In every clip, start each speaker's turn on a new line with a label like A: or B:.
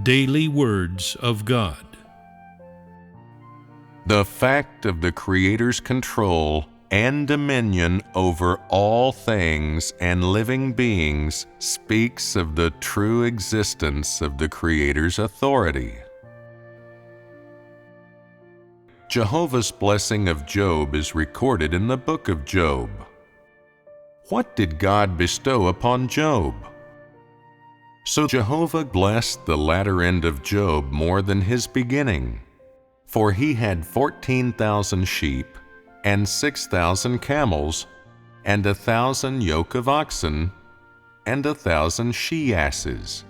A: daily words of God.
B: The fact of the Creator's control and dominion over all things and living beings speaks of the true existence of the Creator's authority. Jehovah's blessing of Job is recorded in the book of Job. What did God bestow upon Job? So Jehovah blessed the latter end of Job more than his beginning, for he had 14,000 sheep, and 6,000 camels, and 1,000 yoke of oxen, and 1,000 she-asses.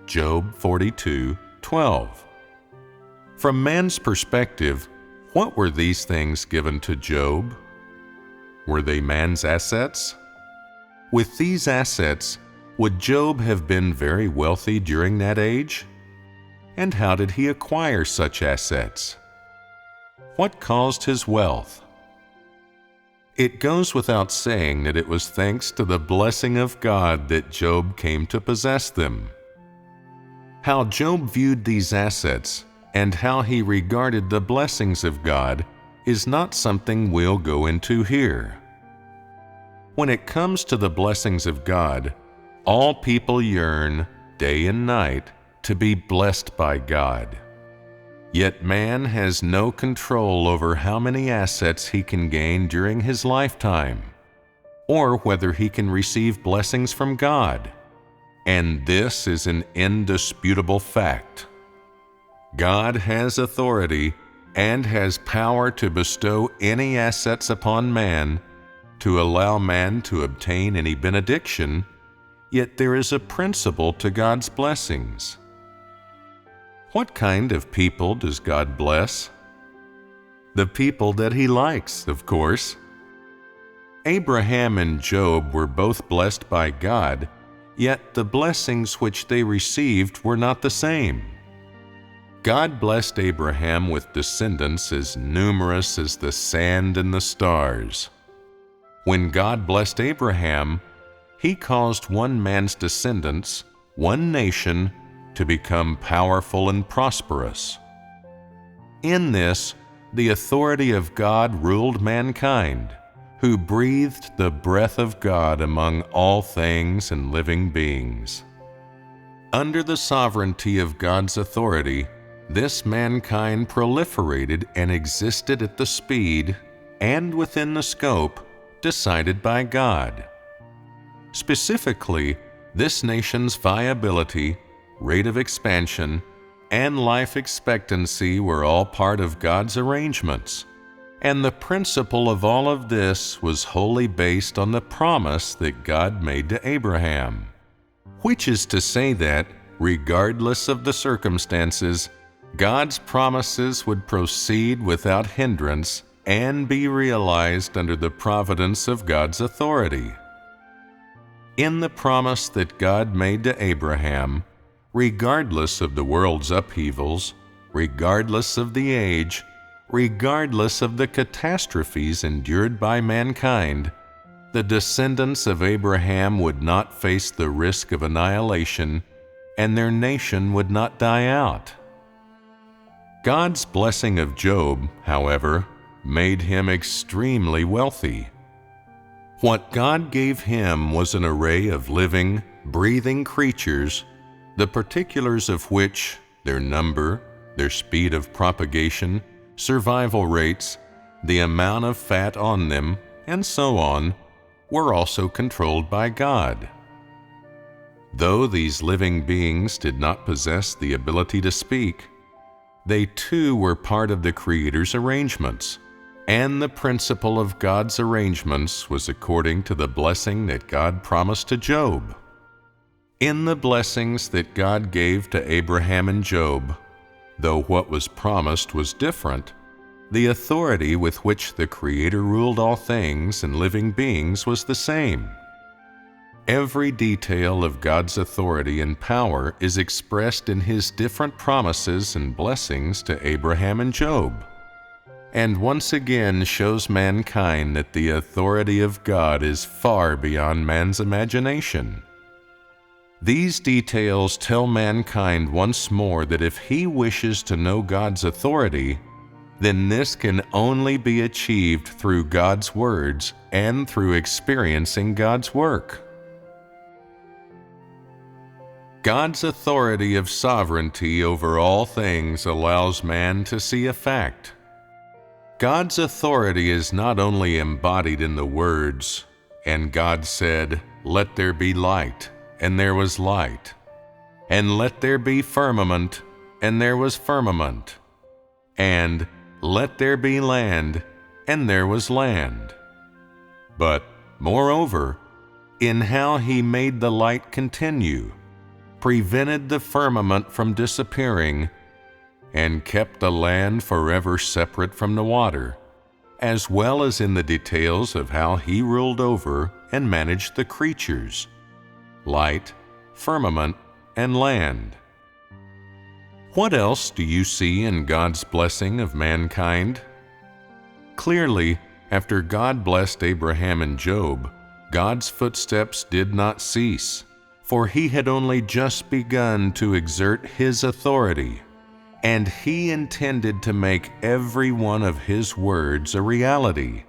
B: Job 42:12. From man's perspective, what were these things given to Job? Were they man's assets? With these assets, would Job have been very wealthy during that age? And how did he acquire such assets? What caused his wealth? It goes without saying that it was thanks to the blessing of God that Job came to possess them. How Job viewed these assets and how he regarded the blessings of God is not something we'll go into here. When it comes to the blessings of God, all people yearn, day and night, to be blessed by God. Yet man has no control over how many assets he can gain during his lifetime, or whether he can receive blessings from God. And this is an indisputable fact. God has authority and has power to bestow any assets upon man, to allow man to obtain any benediction, yet there is a principle to God's blessings. What kind of people does God bless? The people that He likes, of course. Abraham and Job were both blessed by God, yet the blessings which they received were not the same. God blessed Abraham with descendants as numerous as the sand and the stars. When God blessed Abraham, He caused one man's descendants, one nation, to become powerful and prosperous. In this, the authority of God ruled mankind, who breathed the breath of God among all things and living beings. Under the sovereignty of God's authority, this mankind proliferated and existed at the speed and within the scope decided by God. Specifically, this nation's viability, rate of expansion, and life expectancy were all part of God's arrangements, and the principle of all of this was wholly based on the promise that God made to Abraham, which is to say that, regardless of the circumstances, God's promises would proceed without hindrance and be realized under the providence of God's authority. In the promise that God made to Abraham, regardless of the world's upheavals, regardless of the age, regardless of the catastrophes endured by mankind, the descendants of Abraham would not face the risk of annihilation, and their nation would not die out. God's blessing of Job, however, made him extremely wealthy. What God gave him was an array of living, breathing creatures, the particulars of which, their number, their speed of propagation, survival rates, the amount of fat on them, and so on, were also controlled by God. Though these living beings did not possess the ability to speak, they too were part of the Creator's arrangements, and the principle of God's arrangements was according to the blessing that God promised to Job. In the blessings that God gave to Abraham and Job, though what was promised was different, the authority with which the Creator ruled all things and living beings was the same. Every detail of God's authority and power is expressed in His different promises and blessings to Abraham and Job, and once again shows mankind that the authority of God is far beyond man's imagination. These details tell mankind once more that if he wishes to know God's authority, then this can only be achieved through God's words and through experiencing God's work. God's authority of sovereignty over all things allows man to see a fact. God's authority is not only embodied in the words, "And God said, 'Let there be light,' and there was light. And let there be firmament, and there was firmament. And let there be land, and there was land." But, moreover, in how he made the light continue, prevented the firmament from disappearing, and kept the land forever separate from the water, as well as in the details of how he ruled over and managed the creatures, light, firmament, and land. What else do you see in God's blessing of mankind? Clearly, after God blessed Abraham and Job, God's footsteps did not cease, for he had only just begun to exert his authority, and he intended to make every one of his words a reality,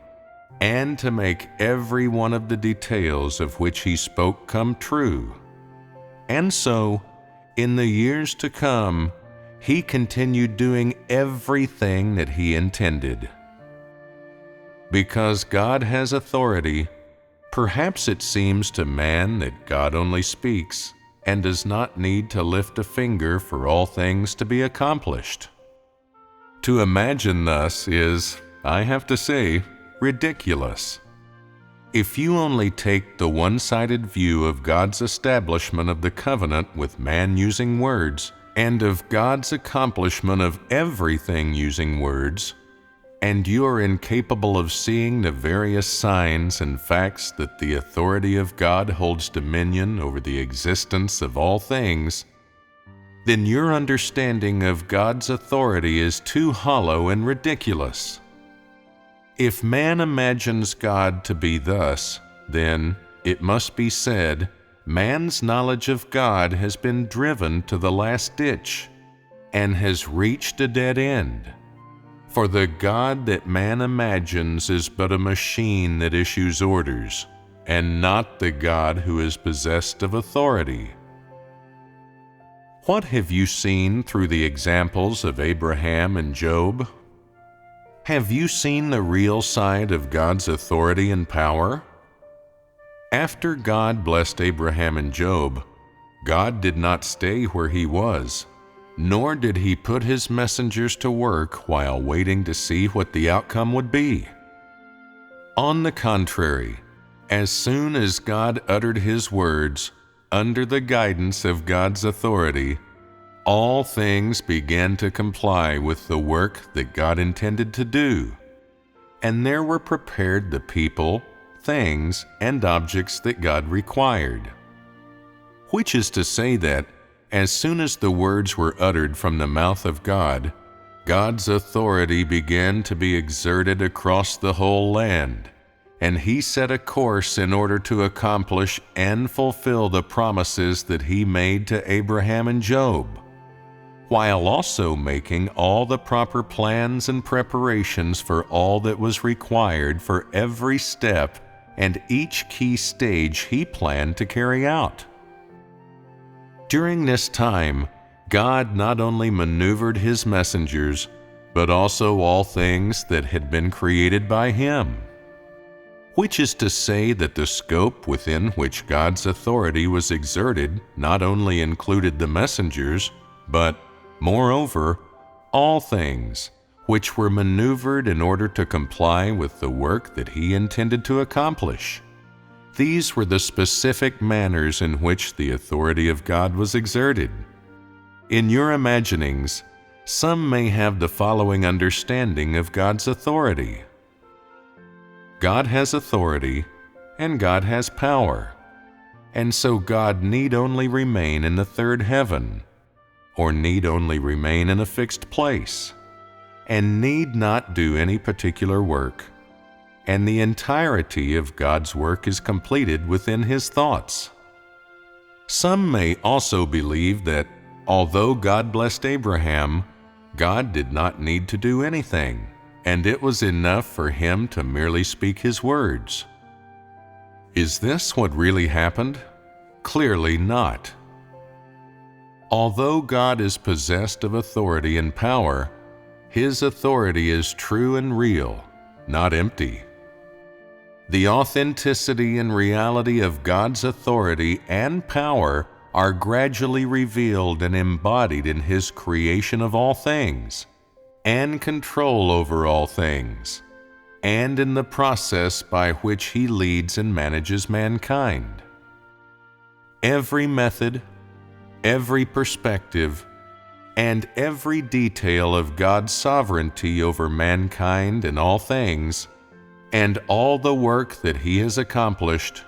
B: and to make every one of the details of which he spoke come true. And so, in the years to come, he continued doing everything that he intended. Because God has authority, perhaps it seems to man that God only speaks and does not need to lift a finger for all things to be accomplished. To imagine thus is, I have to say, ridiculous. If you only take the one-sided view of God's establishment of the covenant with man using words, and of God's accomplishment of everything using words, and you are incapable of seeing the various signs and facts that the authority of God holds dominion over the existence of all things, then your understanding of God's authority is too hollow and ridiculous. If man imagines God to be thus, then, it must be said, man's knowledge of God has been driven to the last ditch and has reached a dead end. For the God that man imagines is but a machine that issues orders, and not the God who is possessed of authority. What have you seen through the examples of Abraham and Job? Have you seen the real side of God's authority and power? After God blessed Abraham and Job, God did not stay where he was, nor did he put his messengers to work while waiting to see what the outcome would be. On the contrary, as soon as God uttered his words, under the guidance of God's authority, all things began to comply with the work that God intended to do, and there were prepared the people, things, and objects that God required. Which is to say that, as soon as the words were uttered from the mouth of God, God's authority began to be exerted across the whole land, and he set a course in order to accomplish and fulfill the promises that he made to Abraham and Job, while also making all the proper plans and preparations for all that was required for every step and each key stage he planned to carry out. During this time, God not only maneuvered his messengers, but also all things that had been created by him. Which is to say that the scope within which God's authority was exerted not only included the messengers, but, moreover, all things, which were maneuvered in order to comply with the work that he intended to accomplish. These were the specific manners in which the authority of God was exerted. In your imaginings, some may have the following understanding of God's authority. God has authority, and God has power, and so God need only remain in the third heaven, or need only remain in a fixed place, and need not do any particular work, and the entirety of God's work is completed within his thoughts. Some may also believe that although God blessed Abraham, God did not need to do anything, and it was enough for him to merely speak his words. Is this what really happened? Clearly not. Although God is possessed of authority and power, his authority is true and real, not empty. The authenticity and reality of God's authority and power are gradually revealed and embodied in his creation of all things, and control over all things, and in the process by which he leads and manages mankind. Every method, every perspective, and every detail of God's sovereignty over mankind and all things, and all the work that he has accomplished,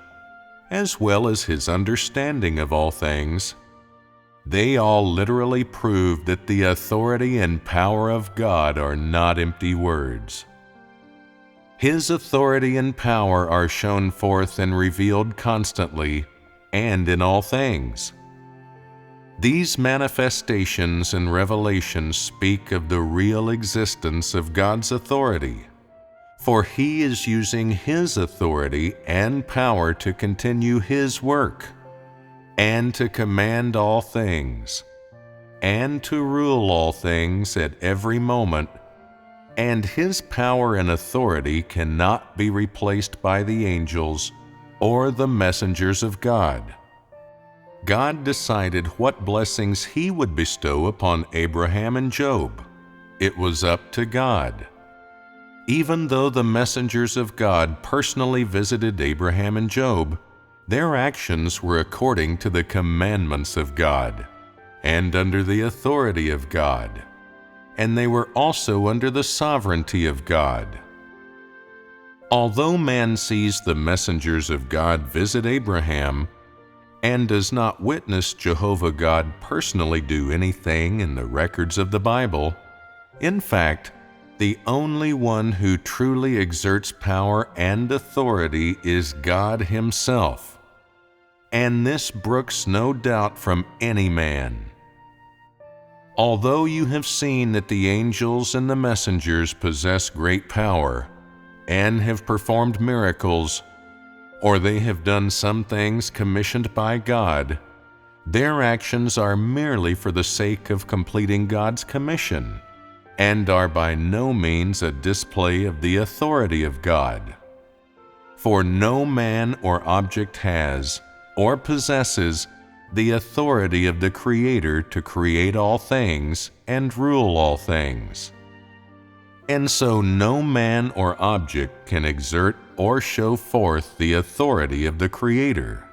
B: as well as his understanding of all things, they all literally prove that the authority and power of God are not empty words. His authority and power are shown forth and revealed constantly and in all things. These manifestations and revelations speak of the real existence of God's authority, for he is using his authority and power to continue his work, and to command all things, and to rule all things at every moment, and his power and authority cannot be replaced by the angels or the messengers of God. God decided what blessings he would bestow upon Abraham and Job. It was up to God. Even though the messengers of God personally visited Abraham and Job, their actions were according to the commandments of God and under the authority of God, and they were also under the sovereignty of God. Although man sees the messengers of God visit Abraham and does not witness Jehovah God personally do anything in the records of the Bible, in fact, the only one who truly exerts power and authority is God himself, and this brooks no doubt from any man. Although you have seen that the angels and the messengers possess great power and have performed miracles, or they have done some things commissioned by God, their actions are merely for the sake of completing God's commission, and are by no means a display of the authority of God. For no man or object has, or possesses, the authority of the Creator to create all things and rule all things. And so no man or object can exert or show forth the authority of the Creator.